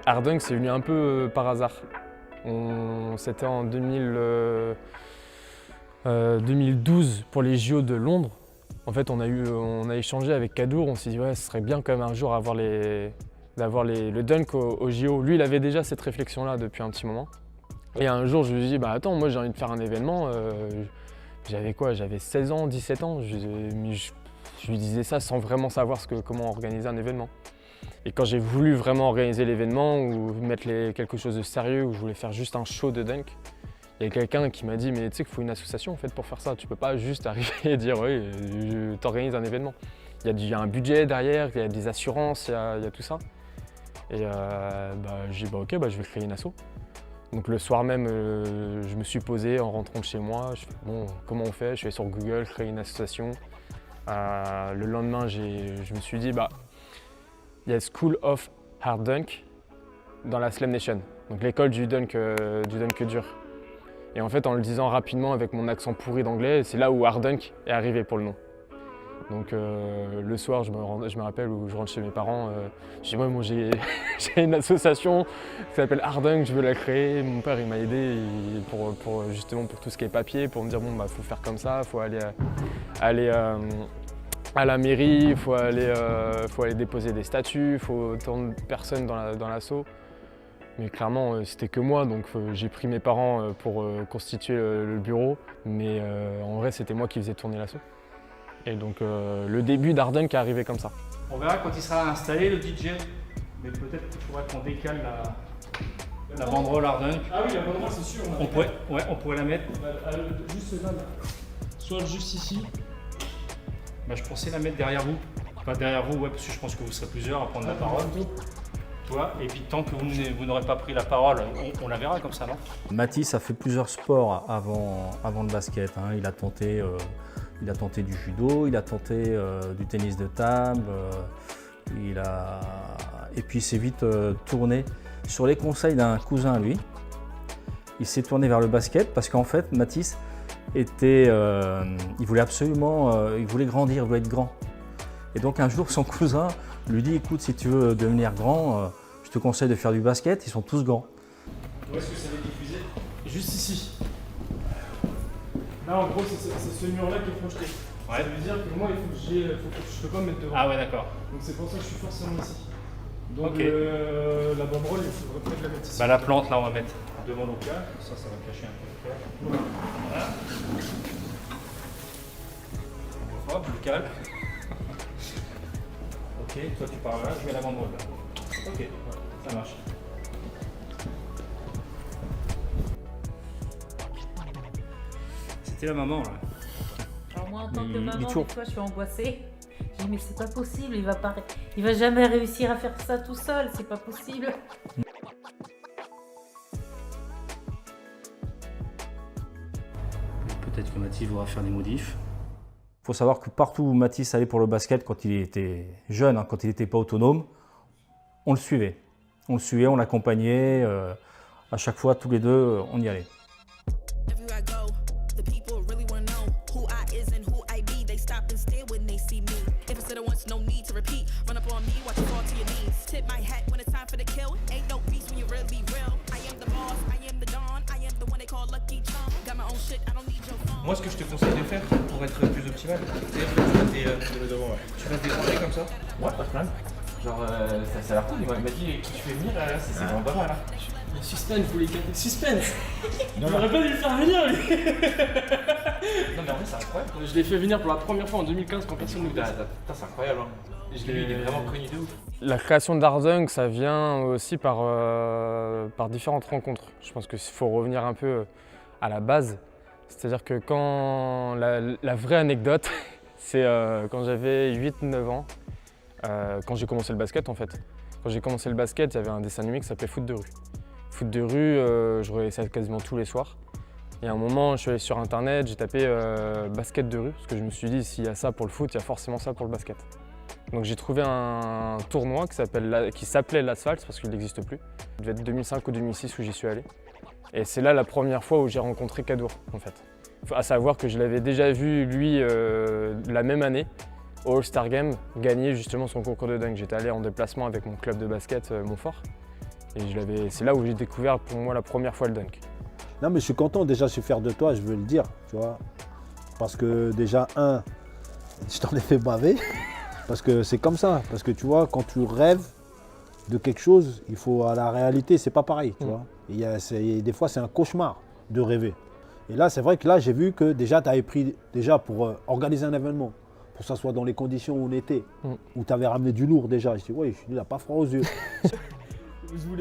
Hard c'est venu un peu par hasard. C'était en 2012 pour les JO de Londres. En fait, on a échangé avec Kadour, on s'est dit ouais, ce serait bien quand même un jour d'avoir le dunk au JO. Lui, il avait déjà cette réflexion-là depuis un petit moment. Et un jour, je lui ai dit, bah attends, moi j'ai envie de faire un événement. J'avais quoi? J'avais 16 ans, 17 ans. Je lui disais ça sans vraiment savoir comment organiser un événement. Et quand j'ai voulu vraiment organiser l'événement ou mettre quelque chose de sérieux, où je voulais faire juste un show de dunk, il y a quelqu'un qui m'a dit mais tu sais qu'il faut une association en fait pour faire ça. Tu peux pas juste arriver et dire oui, je t'organise un événement. Il y a un budget derrière, il y a des assurances, il y a tout ça. Et j'ai dit bah ok, je vais créer une asso. Donc le soir même, je me suis posé en rentrant de chez moi. Je fais bon, comment on fait? Je vais sur Google, créer une association. Le lendemain, je me suis dit bah il y a School of Hard Dunk dans la Slam Nation, donc l'école du dunk dur. Et en fait, en le disant rapidement avec mon accent pourri d'anglais, c'est là où Hard Dunk est arrivé pour le nom. Donc le soir, je me rappelle où je rentre chez mes parents, je dis ouais, moi j'ai une association qui s'appelle Hard Dunk, je veux la créer. Mon père il m'a aidé justement pour tout ce qui est papier, pour me dire bon bah faut faire comme ça, faut aller à la mairie, il faut aller déposer des statuts, il faut autant de personnes dans l'asso. Mais clairement, c'était que moi, donc j'ai pris mes parents pour constituer le bureau. Mais en vrai, c'était moi qui faisais tourner l'asso. Et donc le début d'Hard Dunk est arrivé comme ça. On verra quand il sera installé, le DJ. Mais peut-être qu'il faudra qu'on décale la banderole Hard Dunk. Ah oui, la banderole, c'est sûr. On pourrait la mettre. Juste là. Soit juste ici. Je pensais la mettre derrière vous. Pas derrière vous, ouais, parce que je pense que vous serez plusieurs à prendre la parole. Toi, et puis tant que vous n'aurez pas pris la parole, on la verra comme ça, non? Mathis a fait plusieurs sports avant le basket. Hein. Il a tenté du judo, il a tenté du tennis de table. Et puis il s'est vite tourné sur les conseils d'un cousin à lui. Il s'est tourné vers le basket parce qu'en fait, Mathis il voulait absolument, il voulait grandir, il voulait être grand. Et donc un jour, son cousin lui dit, écoute, si tu veux devenir grand, je te conseille de faire du basket, ils sont tous grands. Où est-ce que ça va être diffusé? Juste ici. Là, en gros, c'est ce mur-là qui est projeté. Ouais. Ça veut dire que moi, il faut que je peux pas me mettre devant. Ah ouais, d'accord. Donc c'est pour ça que je suis forcément ici. Donc okay. La banderole, il faudrait peut-être la mettre ici. La plante, là, on va mettre devant le local. Ça va cacher un peu le cœur. Voilà. Hop, local. Ok, toi tu pars là, je mets la banderole là. Ok, ça marche. C'était la maman là. Alors moi en tant que maman, des fois je suis angoissée. Je dis mais c'est pas possible, il va jamais réussir à faire ça tout seul, c'est pas possible. Peut-être que Mathis voudra faire des modifs. Il faut savoir que partout où Mathis allait pour le basket, quand il était jeune, quand il n'était pas autonome, on le suivait. On l'accompagnait. À chaque fois, tous les deux, on y allait. Moi, ce que je te conseille de faire pour être plus optimal, c'est-à-dire que tu vas te déranger comme ça. Ouais, pas de problème. Genre, ça a l'air cool. Il m'a dit qui tu fais venir là, c'est vraiment pas mal. Le suspense, vous les gars, le suspense. Il aurait pas dû le faire venir, lui. Non, mais en vrai, c'est incroyable. Je l'ai fait venir pour la première fois en 2015 quand personne ne nous connaissait. C'est incroyable. Hein. Je l'ai vu, il est vraiment connu de ouf. La création d'Hard Dunk, ça vient aussi par différentes rencontres. Je pense qu'il faut revenir un peu à la base. C'est-à-dire que quand la vraie anecdote, c'est quand j'avais 8-9 ans, quand j'ai commencé le basket en fait. Quand j'ai commencé le basket, il y avait un dessin animé qui s'appelait Foot de rue. Foot de rue, je regardais ça quasiment tous les soirs. Et à un moment, je suis allé sur internet, j'ai tapé basket de rue, parce que je me suis dit, s'il y a ça pour le foot, il y a forcément ça pour le basket. Donc j'ai trouvé un tournoi qui s'appelait l'Asphalt parce qu'il n'existe plus. Ça devait être 2005 ou 2006 où j'y suis allé. Et c'est là la première fois où j'ai rencontré Kadour en fait. À savoir que je l'avais déjà vu lui la même année au All-Star Game gagner justement son concours de dunk. J'étais allé en déplacement avec mon club de basket Montfort et c'est là où j'ai découvert pour moi la première fois le dunk. Non mais je suis content, déjà je suis fier de toi, je veux le dire, tu vois. Parce que déjà, je t'en ai fait baver, parce que c'est comme ça. Parce que tu vois, quand tu rêves de quelque chose, il faut à la réalité, c'est pas pareil, tu vois. Des fois, c'est un cauchemar de rêver. Et là, c'est vrai que là, j'ai vu que déjà, tu avais pris, déjà pour organiser un événement, pour que ça soit dans les conditions où on était, où tu avais ramené du lourd déjà. Je dis, ouais, il n'a pas froid aux yeux.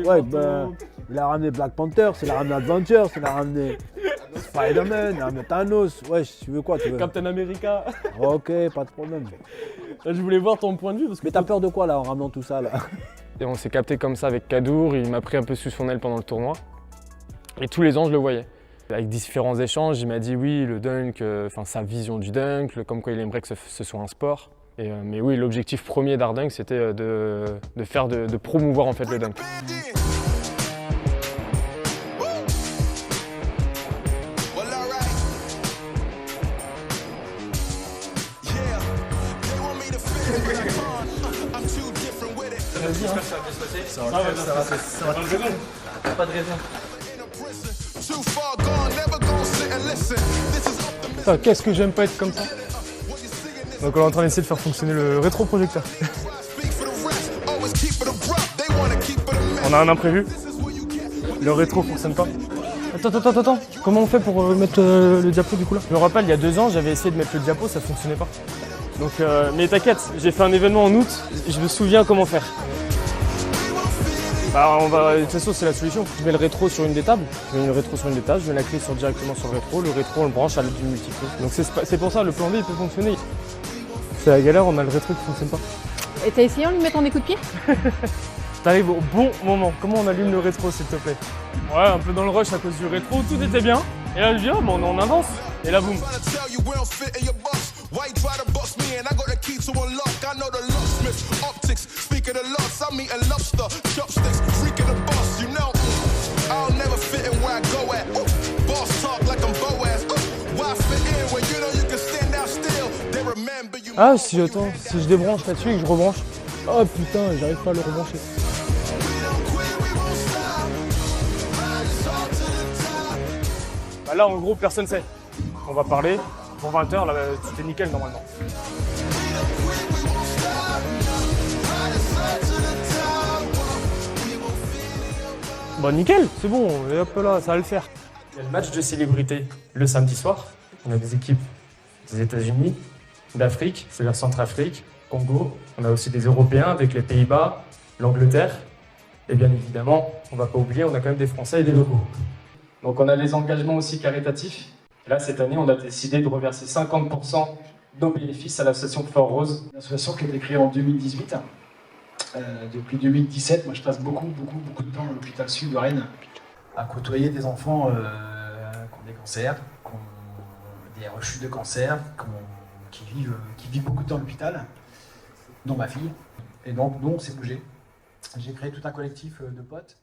Ouais, ben, il a ramené Black Panther, il a ramené Adventure, il a ramené Spider-Man, il a ramené Thanos. Ouais, tu veux quoi, tu veux... Captain America. Ok, pas de problème. Là, je voulais voir ton point de vue. Parce que mais t'as peur de quoi là en ramenant tout ça là? Et on s'est capté comme ça avec Kadour, il m'a pris un peu sous son aile pendant le tournoi. Et tous les ans, je le voyais. Avec différents échanges, il m'a dit oui, le dunk, sa vision du dunk, comme quoi il aimerait que ce soit un sport. Mais oui, l'objectif premier d'Ardunk, c'était de promouvoir en fait le dunk. Ça va pas de raison. Putain, qu'est-ce que j'aime pas être comme ça. Donc on est en train d'essayer de faire fonctionner le rétroprojecteur. On a un imprévu. Le rétro fonctionne pas. Attends. Comment on fait pour mettre le diapo du coup là? Je me rappelle, il y a 2 ans, j'avais essayé de mettre le diapo, ça fonctionnait pas. Donc, mais t'inquiète, j'ai fait un événement en août, je me souviens comment faire. Bah, de toute façon, c'est la solution. Je mets le rétro sur une des tables. Je mets le rétro sur une des tables, je mets la clé directement sur le rétro. Le rétro, on le branche à l'aide du multiclé. Donc c'est pour ça, le plan B, il peut fonctionner. C'est la galère, on a le rétro qui fonctionne pas. Et t'as essayé en lui mettant des coups de pied? T'arrives au bon moment. Comment on allume le rétro, s'il te plaît? Ouais, un peu dans le rush à cause du rétro, tout était bien. Et là, je dis, bon, on avance. Et là, boum. Ah, si je débranche là-dessus et que je rebranche. Oh putain, j'arrive pas à le rebrancher. Bah là, en gros, personne sait. On va parler. Pour 20h, là, tout est nickel normalement. Bon, nickel, c'est bon, et hop là, ça va le faire. Il y a le match de célébrité le samedi soir. On a des équipes des États-Unis, d'Afrique, c'est-à-dire Centrafrique, Congo. On a aussi des Européens avec les Pays-Bas, l'Angleterre. Et bien évidemment, on ne va pas oublier, on a quand même des Français et des locaux. Donc on a des engagements aussi caritatifs. Là, cette année, on a décidé de reverser 50% de nos bénéfices à l'association Fort Rose. Une association qui a été créée en 2018. Depuis 2017, moi je passe beaucoup de temps à l'hôpital sud de Rennes à côtoyer des enfants qui ont des cancers, qui ont des rechutes de cancer, qui vivent beaucoup de temps à l'hôpital, dont ma fille. Et donc c'est bougé. J'ai créé tout un collectif de potes.